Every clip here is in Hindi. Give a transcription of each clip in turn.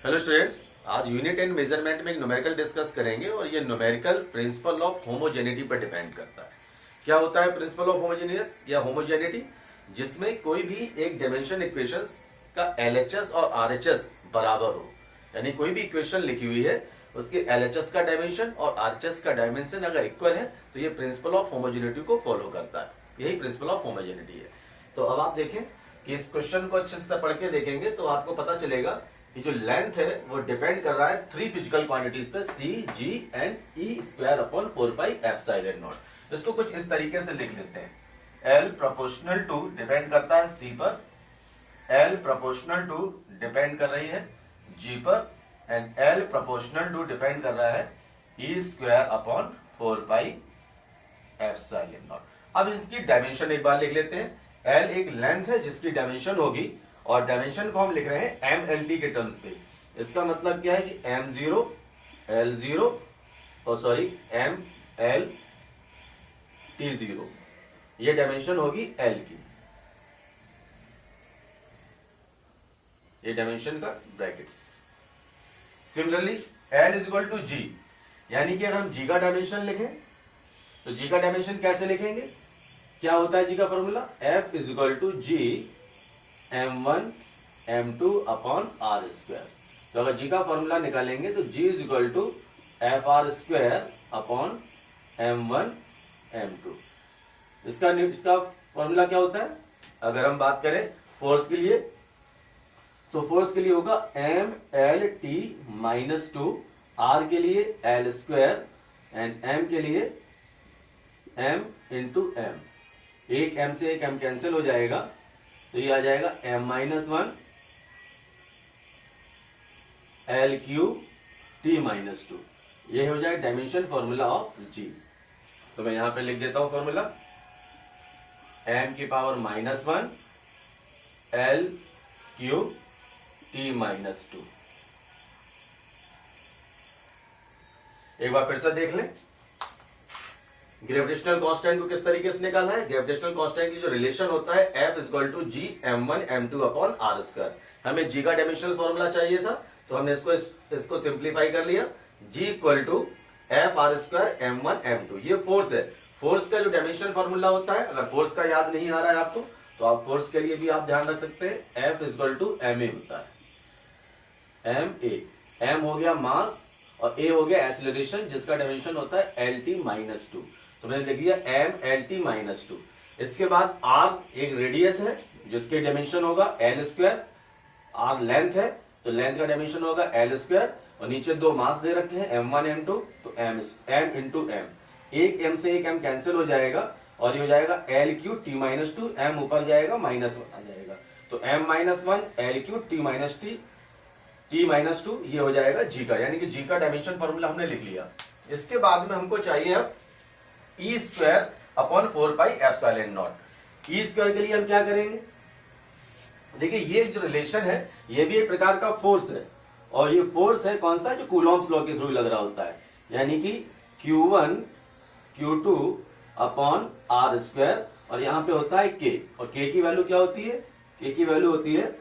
हेलो स्टूडेंट्स, आज यूनिट एंड मेजरमेंट में एक न्यूमेरिकल डिस्कस करेंगे और ये न्यूमेरिकल प्रिंसिपल ऑफ होमोजेनिटी पर डिपेंड करता है। क्या होता है प्रिंसिपल ऑफ होमोजेनियस या होमोजेनिटी? जिसमें कोई भी एक डायमेंशन इक्वेशंस का एलएचएस और आरएचएस बराबर हो, यानी कोई भी इक्वेशन लिखी हुई है उसके एलएचएस का डायमेंशन और आरएचएस का डायमेंशन अगर इक्वल है तो ये प्रिंसिपल ऑफ होमोजेनिटी को फॉलो करता है। यही प्रिंसिपल ऑफ होमोजेनिटी है। तो अब आप देखें कि इस क्वेश्चन को अच्छे से पढ़ के देखेंगे तो आपको पता चलेगा कि जो लेंथ है वो डिपेंड कर रहा है थ्री फिजिकल क्वांटिटीज पे, C, G and E square upon 4 pi epsilon naught. इसको कुछ इस तरीके से लिख लेते हैं। L प्रोपोर्शनल टू डिपेंड करता है C पर, L प्रोपोर्शनल टू डिपेंड कर रही है G पर, and L proportional to depend कर रहा है E square upon 4 pi epsilon naught. अब इसकी डायमेंशन एक बार लिख लेते हैं। L एक लेंथ है जिसकी डायमेंशन होगी और डायमेंशन को हम लिख रहे हैं MLT के टर्म्स पे। इसका मतलब क्या है कि M0 L0 और सॉरी ML T0 ये डायमेंशन होगी L की, ये डायमेंशन का brackets. Similarly L is equal to G, यानी कि अगर हम G का डायमेंशन लिखें तो G का डायमेंशन कैसे लिखेंगे? क्या होता है G का formula? F is equal to G M1 M2 upon R square. तो अगर G का फॉर्मूला निकालेंगे तो G is equal to F R square upon M1 M2। इसका फॉर्मूला क्या होता है? अगर हम बात करें फोर्स के लिए तो फोर्स के लिए होगा MLT माइनस 2, R के लिए L स्क्वायर एंड M के लिए M इंटू M। एक M से एक M कैंसिल हो जाएगा तो ये आ जाएगा M minus 1 L Q T minus 2। ये हो जाएगा डायमेंशन फॉर्मूला ऑफ G। तो मैं यहां पे लिख देता हूं फॉर्मूला M की power minus 1 L Q T minus 2। एक बार फिर से देख लें ग्रेविटेशनल कांस्टेंट को किस तरीके से निकालना है। ग्रेविटेशनल कांस्टेंट की जो रिलेशन होता है F is equal to G M1 M2 upon R square. हमें G का डायमेंशनल फॉर्मूला चाहिए था तो हमने इसको सिंप्लीफाई कर लिया। G equal to F R square M1 M2। ये फोर्स है। फोर्स का जो डायमेंशनल फॉर्मूला होता है, अगर फोर्स का याद नहीं आ रहा है आपको तो आप फोर्स के लिए भी आप ध्यान रख सकते हैं। F is equal to MA होता है, MA। M हो गया मास और A हो गया एक्सीलरेशन जिसका डायमेंशन होता है LT माइनस 2। तो मैंने लिख दिया MLT माइनस 2। इसके बाद R एक रेडियस है जिसके डायमेंशन होगा L स्क्वायर। R लेंथ है तो लेंथ का डायमेंशन होगा L स्क्वायर और नीचे दो मास दे रखे हैं M1 M2, तो M इंटू M। एक M से एक M कैंसिल हो जाएगा और ये हो जाएगा L Q T minus 2। M ऊपर जाएगा माइनस 1 आ जाएगा तो M minus 1 L Q T minus T minus 2 ये हो जाएगा G का, यानी कि G का डायमेंशन फॉर्मूला हमने लिख लिया। इसके बाद में हमको चाहिए अब E square upon 4 pi epsilon not. E square के लिए हम क्या करेंगे? देखिए ये जो रिलेशन है ये भी एक प्रकार का फोर्स है और ये फोर्स है कौन सा? जो कूलॉम्स लॉ के थ्रू लग रहा होता है, यानी कि Q1 Q2 upon R square और यहां पे होता है K, और K की वैल्यू क्या होती है? K की वैल्यू होती है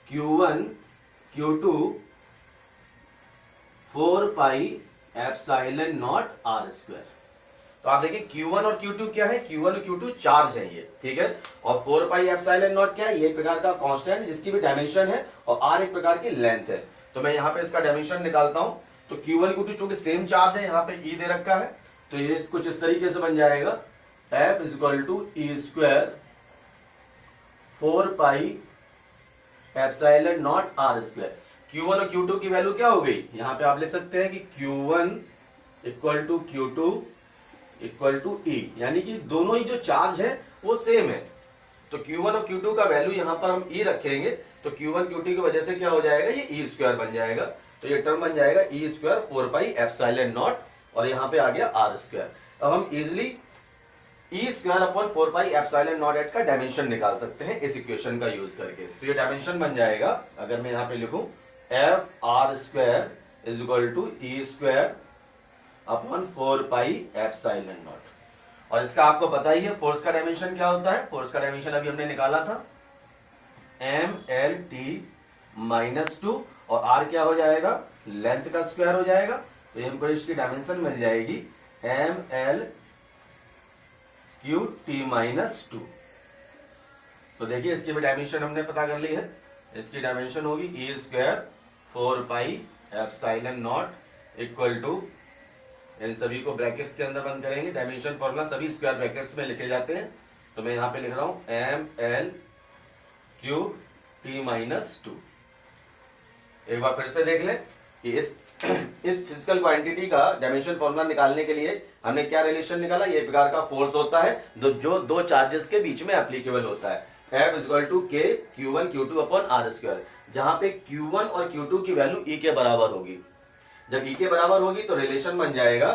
Q1 Q2 4 pi epsilon naught R square. तो आप देखिए Q1 और Q2 क्या है? Q1 और Q2 चार्ज है ये, ठीक है। और 4 पाई एप्सिलॉन नॉट क्या है? ये एक प्रकार का कांस्टेंट जिसकी भी डायमेंशन है और R एक प्रकार की लेंथ है। तो मैं यहां पे इसका डायमेंशन निकालता हूं तो Q1 Q2 चूंकि सेम चार्ज है, यहां पे E दे रखा है तो ये कुछ इस तरीके से बन जाएगा F is equal to E square 4 pi epsilon naught R square. Q1 और Q2 की वैल्यू क्या हो गई? यहां पे आप लिख सकते हैं कि Q1 equal to Q2 equal to E, यानी कि दोनों ही जो चार्ज है वो सेम है। तो Q1 और Q2 का वैल्यू यहां पर हम E रखेंगे तो Q1 Q2 की वजह से क्या हो जाएगा? ये E स्क्वायर बन जाएगा। तो ये टर्म बन जाएगा E square 4 pi epsilon naught और यहां पे आ गया R स्क्वायर। अब हम easily E square upon 4 pi epsilon not at का डायमेंशन निकाल सकते हैं इस इक्वेशन का यूज करके। तो ये डायमेंशन बन जाएगा, अगर मैं यहां पे लिखूं F R square is equal to E square upon 4 pi epsilon naught. और इसका आपको पता ही है फोर्स का डायमेंशन क्या होता है। फोर्स का डायमेंशन अभी हमने निकाला था MLT -2 और आर क्या हो जाएगा, लेंथ का स्क्वायर हो जाएगा। तो हमको इसकी डायमेंशन मिल जाएगी ml क्यू टी माइनस 2। तो देखिए इसकी भी डायमेंशन हमने पता कर ली है। इसकी डायमेंशन होगी E square 4 pi epsilon naught equal to, इन सभी को ब्रैकेट्स के अंदर बंद करेंगे। डायमेंशन फॉर्मूला सभी स्क्वायर ब्रैकेट्स में लिखे जाते हैं। तो मैं यहां पे लिख रहा हूं ml क्यूब टी माइनस 2। एक बार फिर से देख लें कि इस फिजिकल क्वांटिटी का डायमेंशन फॉर्मूला निकालने के लिए हमने क्या रिलेशन निकाला। ये प्रकार का फोर्स होता है जो दो चार्जेस के बीच में एप्लीकेबल होता है। F इक्वल टू के Q1 Q2 upon R square, जहां पे Q1 और Q2 की वैल्यू E के बराबर होगी। जब E के बराबर होगी तो रिलेशन बन जाएगा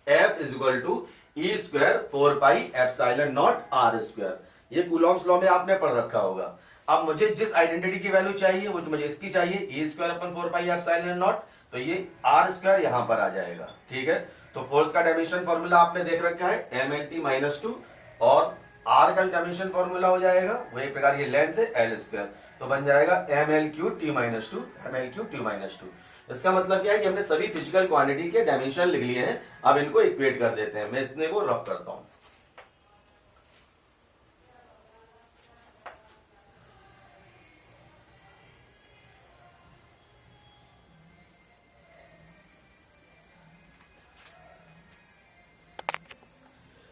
F equal to E square 4 pi epsilon naught R square. ये कूलॉम्स लॉ में आपने पढ़ रखा होगा। अब मुझे जिस आइडेंटिटी की वैल्यू चाहिए वो तो मुझे इसकी चाहिए, E square upon 4 pi epsilon naught, तो ये आर स्क्वायर यहां पर आ जाएगा। ठीक है, तो फोर्स का डायमेंशन फॉर्मूला आपने देख रखा है mlt माइनस 2, और आर का डायमेंशन फॉर्मूला हो जाएगा वही प्रकार ये लेंथ है एल स्क्वायर। तो बन जाएगा ml Q T minus 2, ml Q T minus 2। इसका मतलब क्या है कि हमने सभी फिजिकल क्वांटिटी के डायमेंशन लिख लिए हैं। अब इनको इक्वेट कर देते हैं। मैं इतने को रफ करता हूं।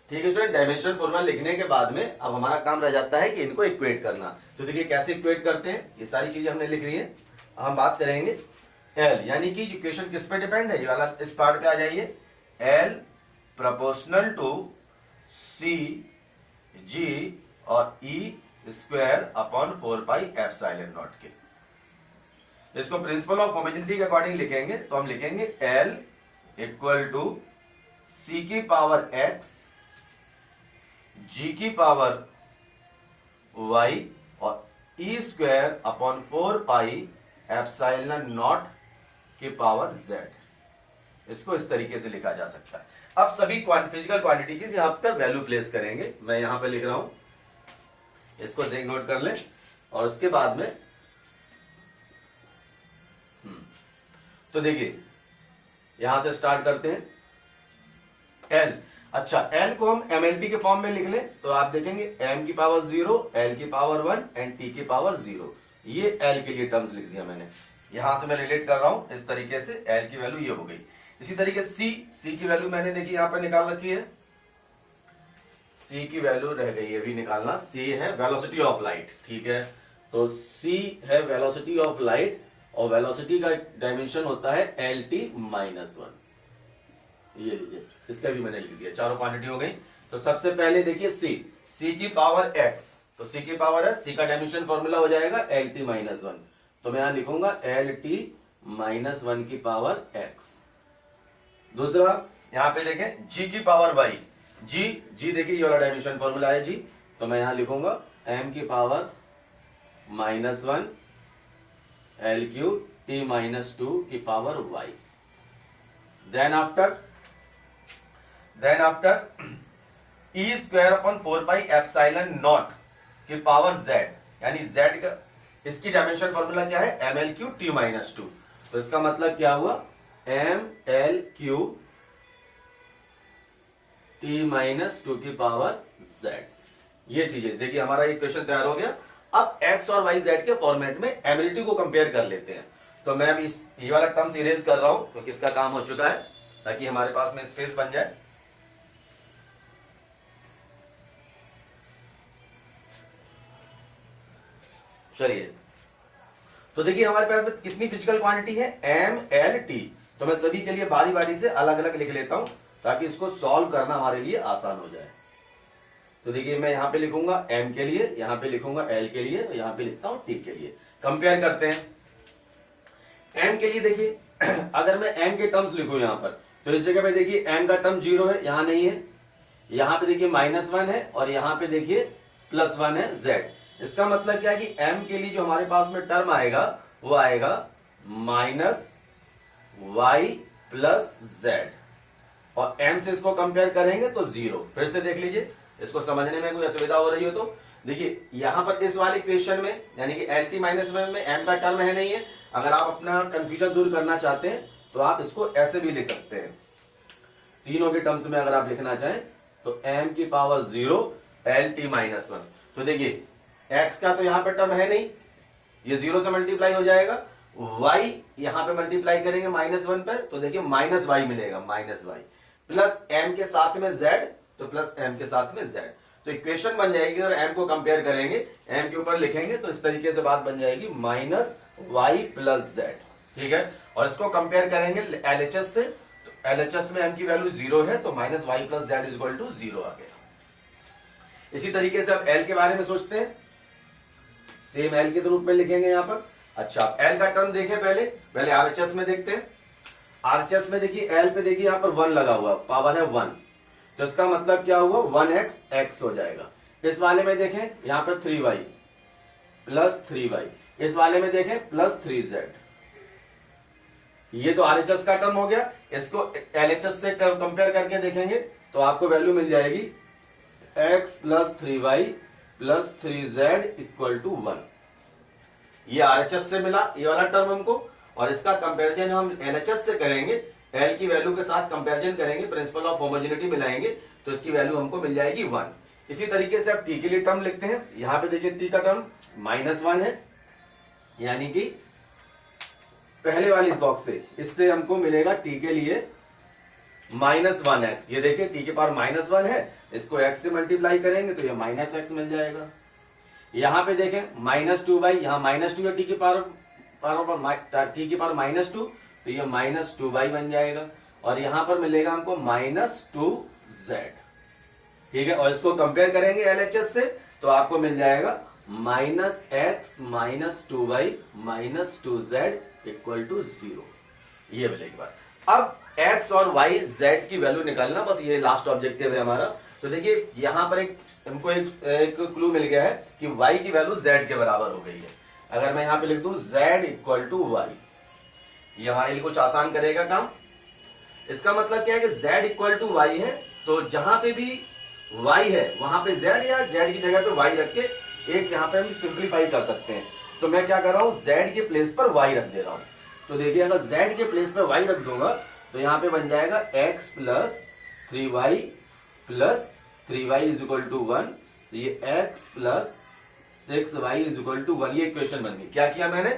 ठीक है स्टूडेंट, डायमेंशन फॉर्मूला लिखने के बाद में अब हमारा काम रह जाता है कि इनको इक्वेट करना। तो देखिए कैसे इक्वेट करते हैं, ये सारी चीजें हमने लिख रही है। हम बात करेंगे एल, यानी कि इक्वेशन किस पे डिपेंड है, ये वाला इस पार्ट पे आ जाइए। L proportional to C G और E square upon 4 pi epsilon naught के। इसको प्रिंसिपल ऑफ होमोजेनिटी के अकॉर्डिंग लिखेंगे तो हम लिखेंगे एल इक्वल टू सी की पावर एक्स जी की पावर y और E square upon 4 pi epsilon naught की पावर z। इसको इस तरीके से लिखा जा सकता है। अब सभी फिजिकल क्वांटिटी की यहां पर वैल्यू प्लेस करेंगे। मैं यहां पे लिख रहा हूं, इसको देख नोट कर लें। और उसके बाद में तो देखिए यहां से स्टार्ट करते हैं। एल, अच्छा एल को हम एमएलटी के फॉर्म में लिख लें तो आप देखेंगे एम की पावर 0, एल की पावर 1 एंड टी की पावर 0। ये एल के लिए टर्म्स लिख दिया मैंने। यहां से मैं रिलेट कर रहा हूं इस तरीके से, एल की वैल्यू ये हो गई। इसी तरीके सी की वैल्यू मैंने देखी यहां पर निकाल रखी है। सी की वैल्यू रह गई अभी निकालना। सी है वेलोसिटी ऑफ लाइट। ठीक है, तो सी है वेलोसिटी ऑफ लाइट और वेलोसिटी का डायमेंशन होता है एल टी माइनस 1। ये लीजिए, इसका भी मैंने लिख दिया। चारों क्वांटिटी हो गई। तो सबसे पहले देखिए सी की पावर x, तो सी की पावर है, सी का डायमेंशन फॉर्मूला हो जाएगा एल टी माइनस 1। तो मैं यहां लिखूंगा एल टी माइनस 1 की पावर x। दूसरा यहां पे देखें जी की पावर y, जी देखिए ये वाला डायमेंशन फॉर्मूला है जी। तो मैं यहां लिखूंगा m की power minus 1 L Q T minus 2 की power y। Then after E square upon 4 pi epsilon naught की पावर z, यानी z का इसकी डायमेंशन फॉर्मूला क्या है M L Q T minus 2। तो इसका मतलब क्या हुआ M L Q T minus 2 की पावर z। ये चीजें देखिए हमारा इक्वेशन तैयार हो गया। अब x और y z के फॉर्मेट में एमएलटी को कंपेयर कर लेते हैं। तो मैं अब ये वाला टर्म्स इरेज कर रहा हूं क्योंकि इसका काम हो चुका है, ताकि हमारे पास में स्पेस बन जाए। चलिए तो देखिए हमारे पास कितनी फिजिकल क्वांटिटी है एम एल टी। तो मैं सभी के लिए बारी बारी से अलग अलग लिख लेता हूं ताकि इसको सॉल्व करना हमारे लिए आसान हो जाए। तो देखिए मैं यहां पे लिखूंगा m के लिए, यहां पे लिखूंगा l के लिए, और यहां पे लिखता हूं t के लिए। कंपेयर करते हैं। m के लिए देखिए अगर मैं m के टर्म्स लिखूं यहां पर, तो इस जगह पे देखिए m का टर्म 0 है, यहां नहीं है। यहां पे देखिए -1 है और यहां पे देखिए +1 है z। इसका मतलब क्या है कि m के लिए जो हमारे पास में टर्म आएगा वो आएगा -y + z, और m से इसको कंपेयर करेंगे तो 0। फिर से देख लीजिए, इसको समझने में कोई असुविधा हो रही हो तो देखिए यहां पर इस वाले क्वेश्चन में यानी कि एल टी माइनस में m का टर्म है नहीं है, अगर आप अपना कंफ्यूजन दूर करना चाहते हैं तो आप इसको ऐसे भी लिख सकते हैं, तीनों के टर्म्स में अगर आप लिखना चाहें तो m की पावर 0 LT -1। तो देखिए x का तो यहां पर टर्म है नहीं, ये 0 से मल्टीप्लाई हो जाएगा, y यहां पे मल्टीप्लाई करेंगे -1 पर, तो देखिए -y मिलेगा, -y प्लस m के साथ में z, तो प्लस m के साथ में z। तो इक्वेशन बन जाएगी, और m को कंपेयर करेंगे, m के ऊपर लिखेंगे तो इस तरीके से बात बन जाएगी -y प्लस z। ठीक है, और इसको कंपेयर करेंगे LHS से, तो LHS में m की वैल्यू 0 है, तो -y plus z equal to 0 आ गया। इसी तरीके से अब l के बारे में सोचते हैं, सेम l के रूप में लिखेंगे यहां पर। अच्छा, l का टर्म देखें, पहले RHS में देखते हैं। RHS में देखिए l पे देखिए यहां पर 1 लगा हुआ, पावर है 1, तो इसका मतलब क्या हुआ 1x x हो जाएगा। इस वाले में देखें यहां पर 3y प्लस 3y, इस वाले में देखें प्लस 3z। ये तो RHS का टर्म हो गया, इसको LHS से कंपेयर करके देखेंगे तो आपको वैल्यू मिल जाएगी x plus 3y plus 3z equal to 1। ये RHS से मिला ये वाला टर्म हमको, और इसका कंपैरिजन हम LHS से करेंगे, L की वैल्यू के साथ कंपैरिजन करेंगे, प्रिंसिपल ऑफ होमोजेनिटी मिलाएंगे, तो इसकी वैल्यू हमको मिल जाएगी 1। इसी तरीके से अब t के लिए टर्म लिखते हैं। यहां पे देखिए t का टर्म -1 है, यानी कि पहले वाली इस बॉक्स से, इससे हमको मिलेगा t के लिए -1x। ये देखिए t के पावर -1 है, इसको x से मल्टीप्लाई करेंगे तो ये -x मिल जाएगा। यहां पे देखें -2y, यहां -2 है, t की पावर t की पावर -2, तो ये -2y बन जाएगा, और यहां पर मिलेगा हमको -2z। ठीक है, और इसको कंपेयर करेंगे LHS से तो आपको मिल जाएगा -x -2y -2z equal to 0। ये मिलेगी बात। अब x और y z की वैल्यू निकालना, बस ये लास्ट ऑब्जेक्टिव है हमारा। तो देखिए यहां पर हमको एक क्लू मिल गया है कि y की वैल्यू z के बराबर हो गई है। अगर मैं यहां पे लिख दूं z इक्वल टू y, ये हमारे लिए कुछ आसान करेगा काम। इसका मतलब क्या है कि z इक्वल टू y है, तो जहां पे भी y है वहां पे z, या z की जगह पे y रख के एक यहां पे हम सिंप्लीफाई कर सकते हैं। तो मैं क्या कर रहा हूं, z के प्लेस पर y रख दे रहा हूं। तो देखिए अगर z के प्लेस पर y रख दूंगा तो यहां पे बन जाएगा x plus 3y plus 3y is equal to 1। तो ये x plus 6y is equal to 1, ये इक्वेशन बन गई। क्या किया मैंने,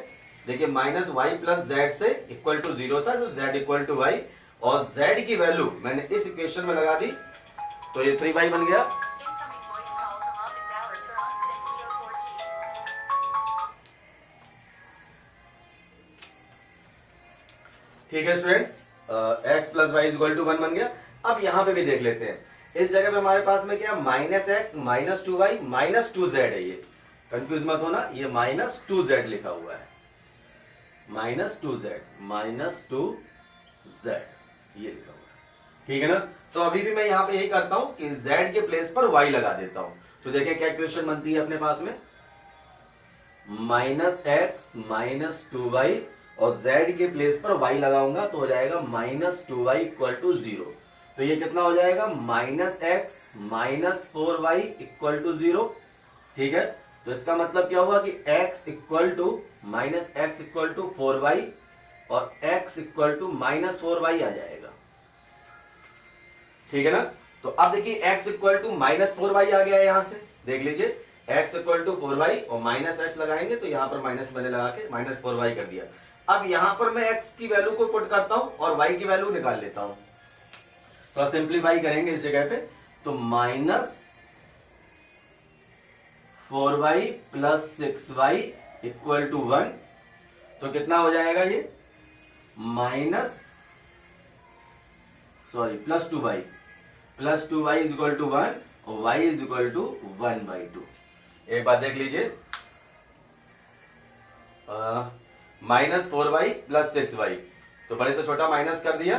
देखिए -y प्लस z से इक्वल टू 0 था, तो z इक्वल टू y, और z की वैल्यू मैंने इस इक्वेशन में लगा दी, तो ये 3y बन गया। ठीक है students, x plus Y is equal to 1 बन गया। अब यहां पे भी देख लेते हैं, इस जगह पे हमारे पास में क्या -x -2y -2z है। ये कंफ्यूज मत होना, ये -2z लिखा हुआ है, -2z ये लिखा हुआ है। ठीक है ना, तो अभी भी मैं यहां पे यही करता हूं कि z के प्लेस पर y लगा देता हूं। तो देखिए क्या इक्वेशन बनती है अपने पास में, -x -2y, और z के प्लेस पर y लगाऊंगा तो हो जाएगा -2y इक्वल टू 0। तो ये कितना हो जाएगा, -x -4y इक्वल टू 0। ठीक है, तो इसका मतलब क्या हुआ कि x equal to -x equal to 4y, और x इक्वल टू -4y आ जाएगा। ठीक है ना, तो अब देखिए x इक्वल टू -4y आ गया, यहां से देख लीजिए x इक्वल टू 4y, और -x लगाएंगे तो यहां पर माइनस मैंने लगा के -4y कर दिया। अब यहां पर मैं x की वैल्यू को पुट करता हूं और y की वैल्यू निकाल लेता हूं, तो सिंप्लीफाई करेंगे इस जगह पे, तो -4y plus 6y equal to 1, तो कितना हो जाएगा ये plus 2y is equal to 1, और y इज इक्वल टू 1/2। एक बात देख लीजिए, -4y प्लस 6y, तो बड़े से छोटा माइनस कर दिया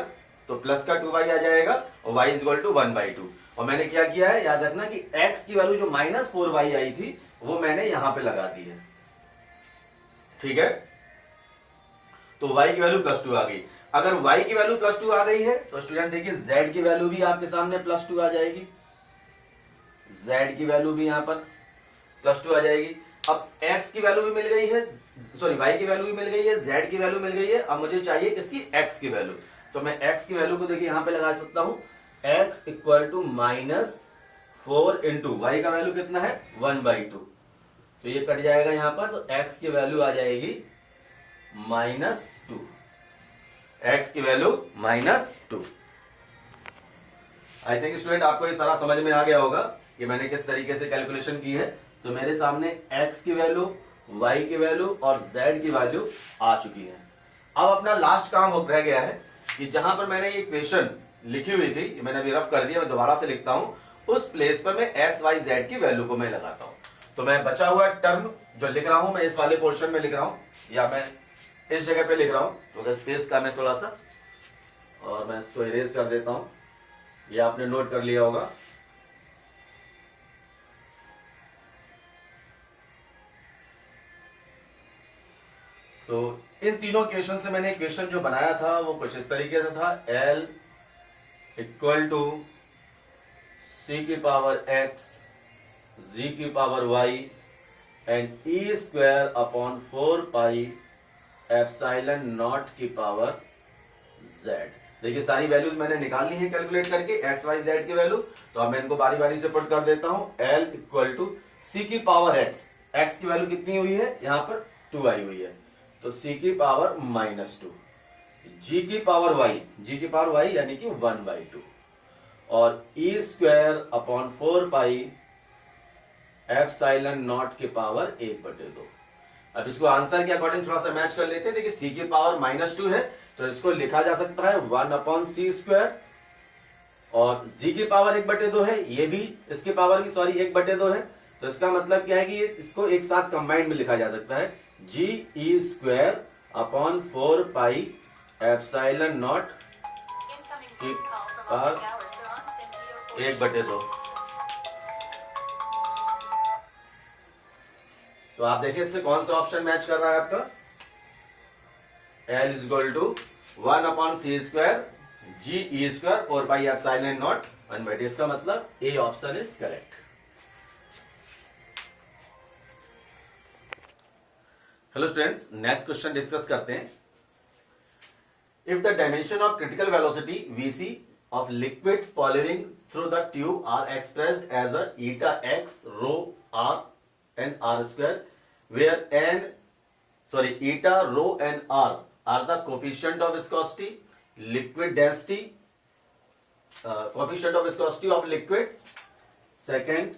तो प्लस का 2y आ जाएगा, और y इज इक्वल टू 1/2। और मैंने क्या किया है, याद रखना कि x की वैल्यू जो -4y आई थी वो मैंने यहां पे लगा दी है। ठीक है, तो y की वैल्यू +2 आ गई। अगर y की वैल्यू +2 आ गई है तो स्टूडेंट देखिए z की वैल्यू भी आपके सामने +2 आ जाएगी, z की वैल्यू भी यहां पर +2 आ जाएगी। अब x की वैल्यू भी मिल गई है, सॉरी y की वैल्यू भी मिल गई है, z की वैल्यू मिल गई है, अब मुझे चाहिए इसकी x की वैल्यू। तो मैं x की वैल्यू को देखिए यहां पे लगा सकता हूं, x equal to -4 into y का वैल्यू कितना है 1/2, तो ये कट जाएगा यहां पर, तो x की वैल्यू आ जाएगी -2, x की वैल्यू -2। आई थिंक स्टूडेंट आपको ये सारा समझ में आ गया होगा कि मैंने किस तरीके से कैलकुलेशन की है। तो मेरे सामने x की वैल्यू, y की वैल्यू और z की वैल्यू आ चुकी है। अब अपना लास्ट काम हो रह गया है कि जहां पर मैंने ये इक्वेशन लिखी हुई थी, मैंने अभी रफ कर दिया, मैं दोबारा से लिखता हूं, उस प्लेस पर मैं x, y, z की वैल्यू को मैं लगाता हूं। तो मैं बचा हुआ टर्म जो लिख रहा हूं, मैं इस वाले पोर्शन में लिख रहा हूं या मैं इस जगह पे लिख रहा हूं, तो अगर स्पेस का मैं थोड़ा सा, और मैं इसको इरेज कर देता हूं, ये आपने नोट कर लिया होगा। तो इन तीनों इक्वेशन से मैंने इक्वेशन जो बनाया था वो कुछ इस तरीके से था, L इक्वल टू C की पावर X, G की power Y and E square upon 4 pi epsilon naught की पावर Z। देखिए सारी वैल्यूज मैंने निकाल ली है कैलकुलेट करके, x, y, z की वैल्यू। तो अब मैं इनको बारी बारी से पुट कर देता हूं। L इक्वल टू C की पावर x, x की वैल्यू कितनी हुई है यहां पर 2 आई हुई है, तो C की पावर -2, G की पावर y, G की पावर y यानी कि 1/2, और E square upon 4 pi epsilon naught की पावर 1/2। अब इसको आंसर के अकॉर्डिंग थोड़ा सा मैच कर लेते हैं। देखिए C की पावर -2 है, तो इसको लिखा जा सकता है 1/c स्क्वायर, और G की पावर 1/2 है, ये भी इसकी पावर की 1/2 है, तो इसका मतलब क्या है कि इसको एक साथ कंबाइंड में लिखा जा सकता है GE square upon 4 pi epsilon naught की पावर 1/2। तो आप देखिए इससे कौन सा ऑप्शन मैच कर रहा है आपका, L is equal to 1/c square GE square 4 pi epsilon naught 1/2। इसका मतलब A option is correct. Hello students, next question discuss करते हैं। If the dimension of critical velocity Vc of liquid following through the tube are expressed as a eta x rho r and r square, where eta rho and r are the coefficient of viscosity, liquid density, coefficient of viscosity of liquid, second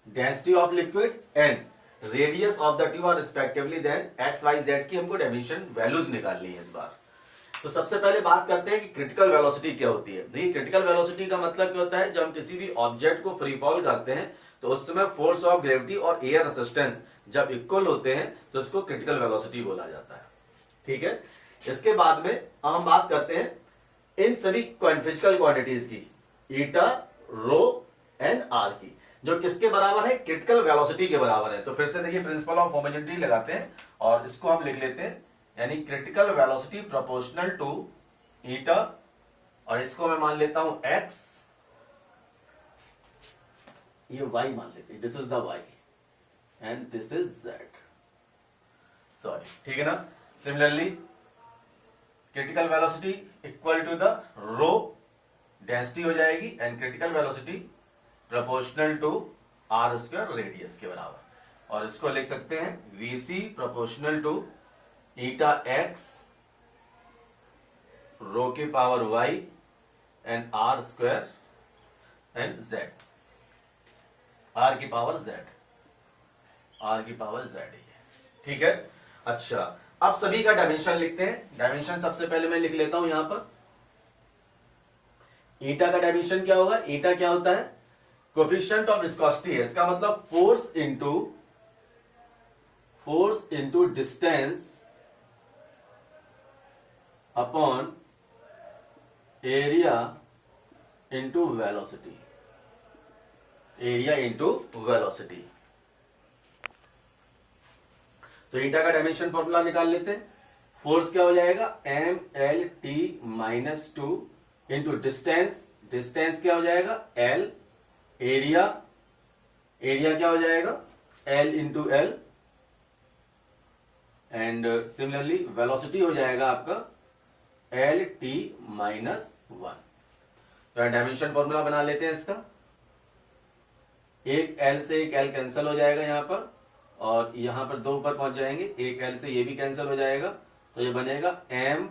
density of liquid and radius of the tube are respectively, then x, y, z की हमको डायमेंशन वैल्यूज निकालनी है इस बार। तो सबसे पहले बात करते हैं कि क्रिटिकल वेलोसिटी क्या होती है। देखिए क्रिटिकल वेलोसिटी का मतलब क्या होता है, जब हम किसी भी ऑब्जेक्ट को फ्री फॉल करते हैं तो उस समय फोर्स ऑफ ग्रेविटी और एयर रेजिस्टेंस जब इक्वल होते हैं तो इसको क्रिटिकल वेलोसिटी बोला जाता है। ठीक है, इसके बाद में हम बात करते हैं इन सभी फिजिकल क्वांटिटीज की, ईटा, रो एंड आर की, जो किसके बराबर है, क्रिटिकल वेलोसिटी के बराबर है। तो फिर से देखिए प्रिंसिपल ऑफ होमोजेनिटी लगाते हैं और इसको हम लिख लेते हैं, यानी क्रिटिकल वेलोसिटी प्रोपोर्शनल टू ईटा, और इसको मैं मान लेता हूं x, ये y मान लेते हैं, this is the y and this is z, sorry, ठीक है ना। Similarly critical velocity equal to the rho density हो जाएगी, and critical velocity proportional to r square radius के बराबर, और इसको लिख सकते हैं Vc proportional to eta x rho की power y and r square and z, r की पावर z, r की पावर z है, ठीक है। अच्छा, अब सभी का डायमेंशन लिखते हैं। डायमेंशन सबसे पहले मैं लिख लेता हूं यहां पर। ईटा का डायमेंशन क्या होगा, ईटा क्या होता है, कोफिशिएंट ऑफ विस्कोसिटी है, इसका मतलब force into distance upon area into velocity, area into velocity. तो ईटा का डायमेंशन फॉर्मूला निकाल लेते हैं। फोर्स क्या हो जाएगा, mlt-2 इंटू डिस्टेंस, डिस्टेंस क्या हो जाएगा l, एरिया क्या हो जाएगा l into l, and similarly velocity हो जाएगा आपका एल टी माइनस वन। तो डायमेंशन फॉर्मूला बना लेते हैं इसका। एक एल से एक एल कैंसिल हो जाएगा यहां पर, और यहां पर दो ऊपर पहुंच जाएंगे, एक एल से ये भी कैंसिल हो जाएगा, तो ये बनेगा M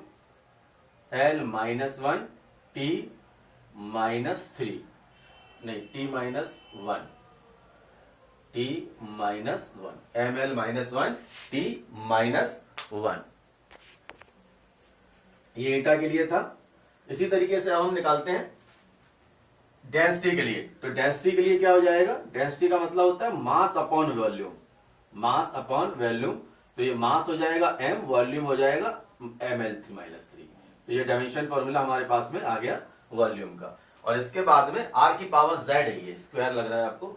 L minus one T minus three, नहीं T minus one, T minus one, M L minus one T minus one. ये ईटा के लिए था। इसी तरीके से हम निकालते हैं डेंसिटी के लिए। तो डेंसिटी के लिए क्या हो जाएगा, डेंसिटी का मतलब होता है mass upon volume, mass upon volume. तो ये मास हो जाएगा m, वॉल्यूम हो जाएगा ml3 माइनस 3। तो ये डायमेंशन फॉर्मूला हमारे पास में आ गया वॉल्यूम का। और इसके बाद में r की पावर z है, ये स्क्वायर लग रहा है आपको,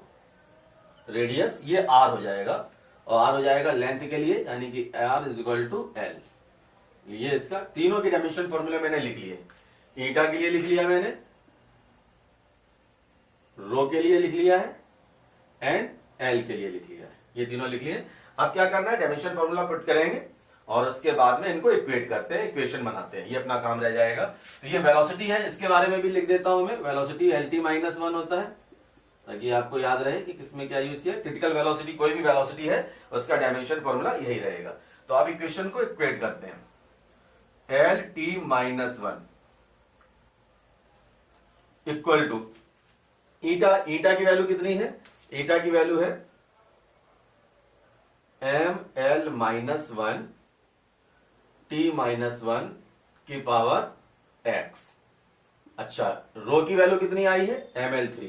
रेडियस ये r हो जाएगा, और r हो जाएगा लेंथ के लिए, यानी कि r is equal to l। ये इसका तीनों के डायमेंशन फॉर्मूले मैंने लिख लिए। ईटा के लिए लिख लिया मैंने, रो के लिए लिख लिया है, एंड एल के लिए लिख लिया है, ये तीनों लिख लिए। अब क्या करना है, डायमेंशन फॉर्मूला पुट करेंगे और उसके बाद में इनको इक्वेट करते हैं, इक्वेशन बनाते हैं, ये अपना काम रह जाएगा। तो ये वेलोसिटी है, इसके बारे में भी लिख देता हूं मैं। Velocity L T minus one होता है, ताकि आपको याद रहे कि किसमें क्या यूज किया। क्रिटिकल वेलोसिटी कोई भी वेलोसिटी है उसका डायमेंशन फॉर्मूला यही रहेगा। तो अब इक्वेशन को इक्वेट करते हैं। L T minus one equal to eta, eta की वैल्यू कितनी है, ईटा की वैल्यू है M L minus one T minus one की पावर एक्स। अच्छा, रो की वैल्यू कितनी आई है, M L three,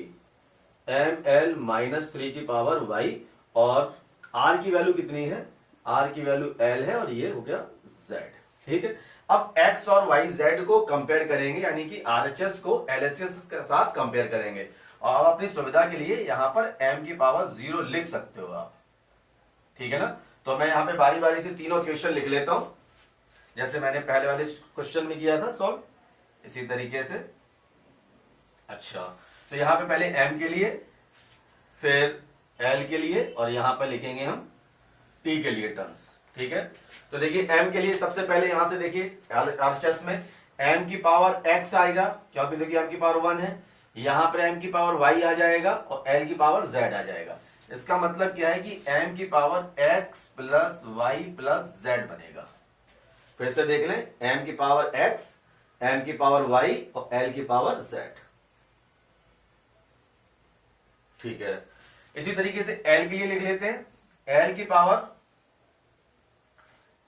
M L minus three की पावर वाई, और आर की वैल्यू कितनी है, आर की वैल्यू एल है, और ये हो गया जेड। ठीक है, अब x और y z को कंपेयर करेंगे, यानी कि RHS को LHS के साथ कंपेयर करेंगे। और अपनी सुविधा के लिए यहां पर m की पावर 0 लिख सकते हो आप, ठीक है ना। तो मैं यहां पे बारी बारी से तीनों इक्वेशन लिख लेता हूं, जैसे मैंने पहले वाले क्वेश्चन में किया था सॉल्व, इसी तरीके से। अच्छा, तो यहां पे पहले m के लिए, फिर l के लिए, और यहां पर लिखेंगे हम t के लिए टर्म्स। ठीक है, तो देखिए m के लिए सबसे पहले यहां से देखिए RHS में m की पावर x आएगा, क्योंकि देखिए m की पावर 1 है, यहां पर m की पावर y आ जाएगा, और l की पावर z आ जाएगा। इसका मतलब क्या है कि m की power x plus y plus z बनेगा। फिर से देख लें, m की पावर x, m की पावर y और l की पावर z। ठीक है, इसी तरीके से l के लिए लिख लेते हैं। l की पावर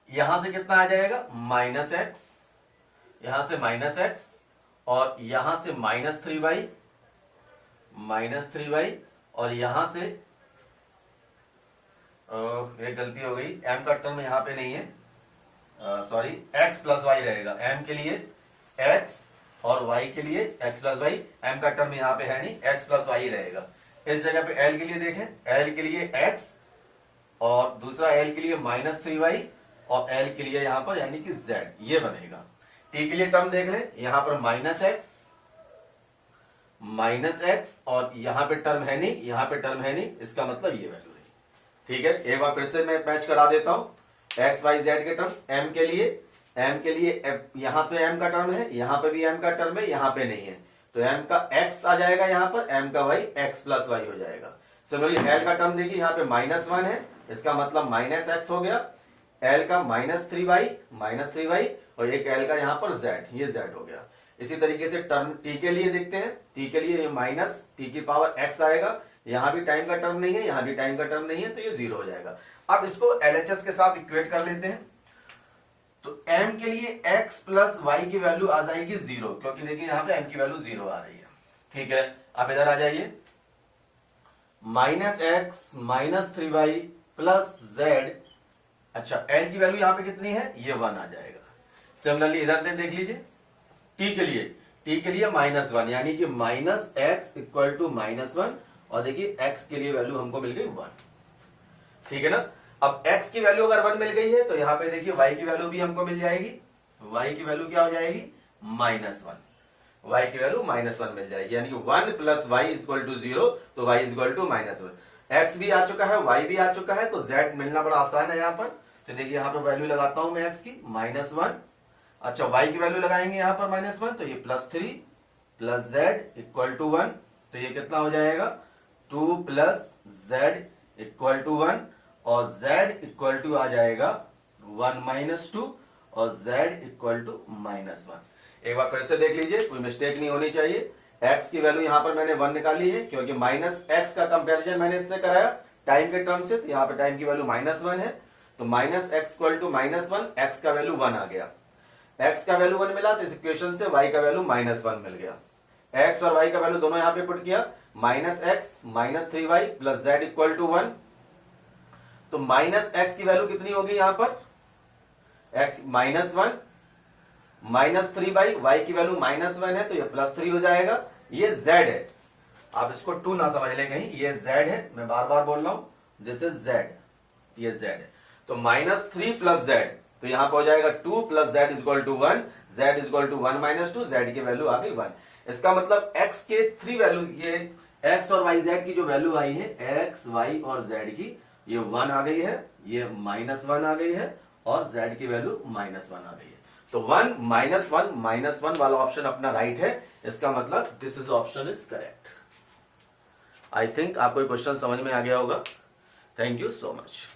यहां से कितना आ जाएगा, माइनस एक्स, यहां से माइनस एक्स, और यहां से minus three Y, minus three Y, और यहां से एक गलती हो गई, m का टर्म यहां पे नहीं है, सॉरी, x प्लस वाई रहेगा। m के लिए x और y के लिए x प्लस वाई, m का टर्म यहां पे है नहीं, x प्लस वाई रहेगा। इस जगह पे l के लिए देखें, l के लिए x, और दूसरा l के लिए माइनस थ्री वाई, और l के लिए यहां पर यानी कि z, ये बनेगा। t के लिए टर्म देख लें, यहां पर माइनस एक्स, माइनस एक्स, और यहां पे टर्म है नहीं, यहां पे टर्म है नहीं, इसका मतलब ये वैल्यू है। ठीक है, एक बार फिर से मैं मैच करा देता हूं। एक्स वाई जेड के टर्म, m के लिए यहां पे m का टर्म है, यहां पे भी m का टर्म है, यहां पे नहीं है, तो m का x आ जाएगा यहां पर, m का y x प्लस वाई हो जाएगा। सिमिलरली l का टर्म देखिए, यहां पे माइनस वन है, इसका मतलब माइनस एक्स हो गया, l का माइनस थ्री वाई, और एक l का यहां पर z, ये z हो गया। इसी तरीके से टर्म t के लिए देखते हैं, t के लिए ये माइनस t की पावर x आएगा, यहां भी टाइम का टर्म नहीं है, यहां भी टाइम का टर्म नहीं है, तो ये जीरो हो जाएगा। अब इसको LHS के साथ इक्वेट कर लेते हैं। तो m के लिए x प्लस वाई की वैल्यू आ जाएगी जीरो, क्योंकि देखिए यहां पे m की वैल्यू जीरो आ रही है। ठीक है, आप इधर आ जाइए, minus X minus three Y plus Z. अच्छा, l की वैल्यू यहां पे कितनी है, ये 1 आ जाएगा। सिमिलरली इधर देख लीजिए, t के लिए माइनस वन, यानी कि minus X equal to minus one, और देखिए x के लिए वैल्यू हमको मिल गई 1। ठीक है ना। अब x की वैल्यू अगर 1 मिल गई है, तो यहां पे देखिए y की वैल्यू भी हमको मिल जाएगी। y की वैल्यू क्या हो जाएगी, माइनस वन, y की वैल्यू माइनस वन मिल जाएगी, यानी कि 1 प्लस वाई इक्वल टू 0, तो y equal to minus one. x भी आ चुका है, y भी आ चुका है, तो z मिलना बड़ा आसान है यहाँ पर। तो देखिए यहाँ पर वैल्यू लगाता हूं मैं एक्स की -1। अच्छा वाई की वैल्यू लगाएंगे यहाँ पर -1, तो ये +3 प्लस जेड इक्वल टू 1, तो ये कितना हो जाएगा 2 प्लस जेड इक्वल टू 1, और z इक्वल टू आ जाएगा 1 - 2 और z इक्वल टू -1। एक बार फिर से देख लीजिए, कोई मिस्टेक नहीं होनी चाहिए। x की वैल्यू यहां पर मैंने 1 निकाली है, क्योंकि -x का कंपैरिजन मैंने इससे कराया टाइम के टर्म से, तो यहाँ पे टाइम की वैल्यू -1 है, तो -x इक्वल टू -1, x का वैल्यू 1 आ गया। x का वैल्यू 1 मिला तो इस इक्वेशन से y का वैल्यू -1 मिल गया। x और y का वैल्यू दोनों यहां पे पुट किया, -x -3y plus z equal to 1, तो -x की वैल्यू कितनी होगी यहां पर x -1 -3 y की वैल्यू -1 है, तो ये +3 हो जाएगा। ये z है, आप इसको 2 ना समझ लें कहीं, ये z है, मैं बार बार बोल रहा हूं, दिस इज z, ये z है। तो -3 प्लस z, तो यहां पर हो जाएगा 2 plus z equal to 1, z equal to 1 - 2, z की वैल्यू आ गई 1। इसका मतलब x के 3 वैल्यू, ये x और y z की जो वैल्यू आई है x y और z की, ये 1 आ गई है, ये -1 आ गई है, और z की वैल्यू -1 आ गई है। तो 1 -1 वाला ऑप्शन अपना राइट है। इसका मतलब this is option is correct. I think आपको क्वेश्चन समझ में आ गया होगा। Thank you so much.